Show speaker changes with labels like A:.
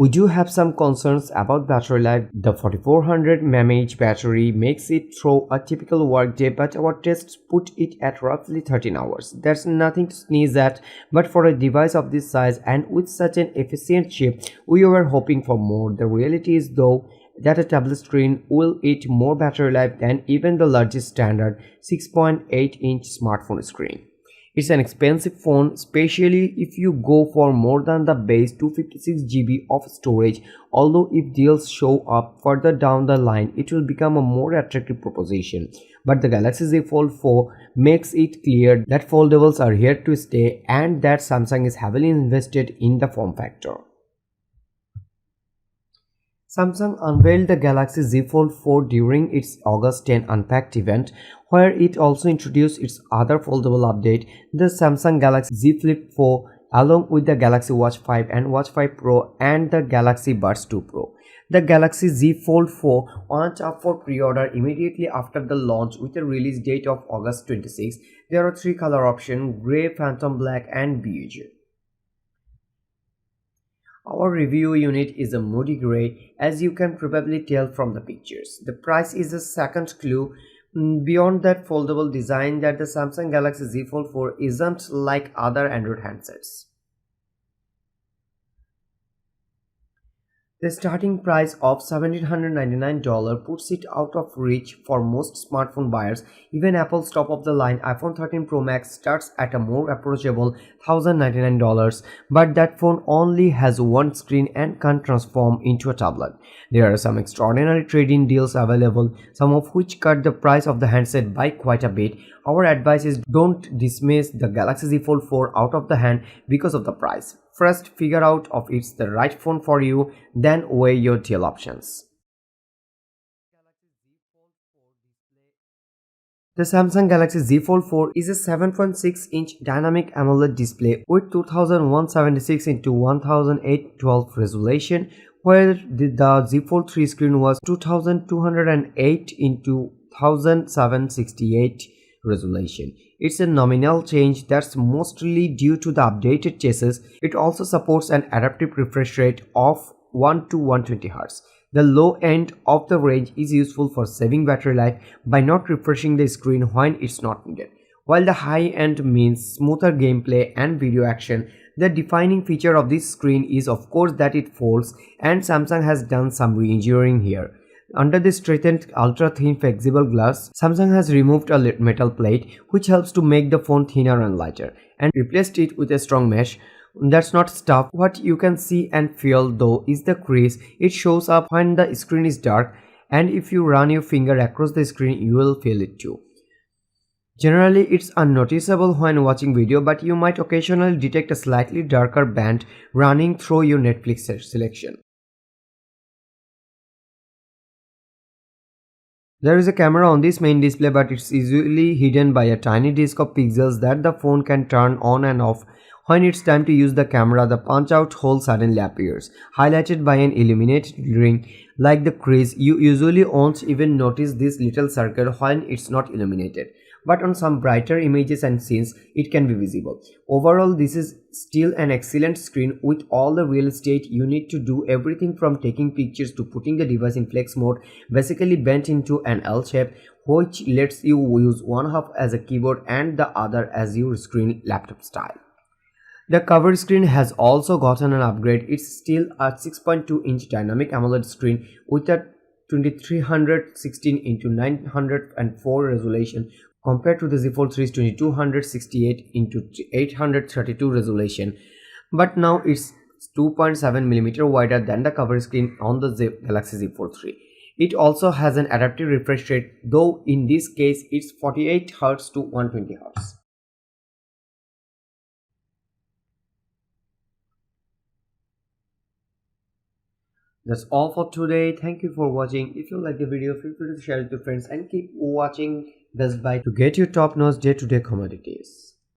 A: We do have some concerns about battery life. The 4400 mAh battery makes it through a typical workday, but our tests put it at roughly 13 hours. That's nothing to sneeze at, but for a device of this size and with such an efficient chip, we were hoping for more. The reality is though that a tablet screen will eat more battery life than even the largest standard 6.8-inch smartphone screen. It's an expensive phone, especially if you go for more than the base 256 GB of storage, although if deals show up further down the line, it will become a more attractive proposition. But the Galaxy Z Fold 4 makes it clear that foldables are here to stay and that Samsung is heavily invested in the form factor. Samsung unveiled the Galaxy Z Fold 4 during its August 10 Unpacked event, where it also introduced its other foldable update, the Samsung Galaxy Z Flip 4, along with the Galaxy Watch 5 and Watch 5 Pro and the Galaxy Buds 2 Pro. The Galaxy Z Fold 4 went up for pre-order immediately after the launch with a release date of August 26. There are three color options: Grey, Phantom Black and Beige. Our review unit is a moody grey, as you can probably tell from the pictures. The price is a second clue. Beyond that foldable design, that the Samsung Galaxy Z Fold 4 isn't like other Android handsets. The starting price of $1,799 puts it out of reach for most smartphone buyers. Even Apple's top-of-the-line iPhone 13 Pro Max starts at a more approachable $1,099, but that phone only has one screen and can't transform into a tablet. There are some extraordinary trade-in deals available, some of which cut the price of the handset by quite a bit. Our advice is don't dismiss the Galaxy Z Fold 4 out of the hand because of the price. First, figure out if it's the right phone for you, then weigh your deal options. The Samsung Galaxy Z Fold 4 is a 7.6-inch dynamic AMOLED display with 2176 x 1812 resolution, where the Z Fold 3 screen was 2208 x 1768 resolution. It's a nominal change that's mostly due to the updated chassis. It also supports an adaptive refresh rate of 1 to 120 Hz. The low end of the range is useful for saving battery life by not refreshing the screen when it's not needed, while the high end means smoother gameplay and video action. The defining feature of this screen is of course that it folds, and Samsung has done some re-engineering here. Under the strengthened ultra-thin flexible glass, Samsung has removed a metal plate which helps to make the phone thinner and lighter, and replaced it with a strong mesh. That's not stuff. What you can see and feel though is the crease. It shows up when the screen is dark, and if you run your finger across the screen you will feel it too. Generally it's unnoticeable when watching video, but you might occasionally detect a slightly darker band running through your Netflix selection. There is a camera on this main display, but it's easily hidden by a tiny disk of pixels that the phone can turn on and off. When it's time to use the camera, the punch-out hole suddenly appears, highlighted by an illuminated ring. Like the crease, you usually won't even notice this little circle when it's not illuminated, but on some brighter images and scenes, it can be visible. Overall, this is still an excellent screen with all the real estate you need to do everything from taking pictures to putting the device in flex mode, basically bent into an L shape, which lets you use one half as a keyboard and the other as your screen laptop style. The cover screen has also gotten an upgrade. It's still a 6.2-inch dynamic AMOLED screen with a 2316 x 904 resolution compared to the Z Fold 3's 2268 x 832 resolution, but now it's 2.7mm wider than the cover screen on the Galaxy Z Fold 3. It also has an adaptive refresh rate, though in this case it's 48 Hz to 120 Hz. That's all for today. Thank you for watching. If you like the video, feel free to share it with your friends and keep watching Best Buy to get your top-notch day-to-day commodities.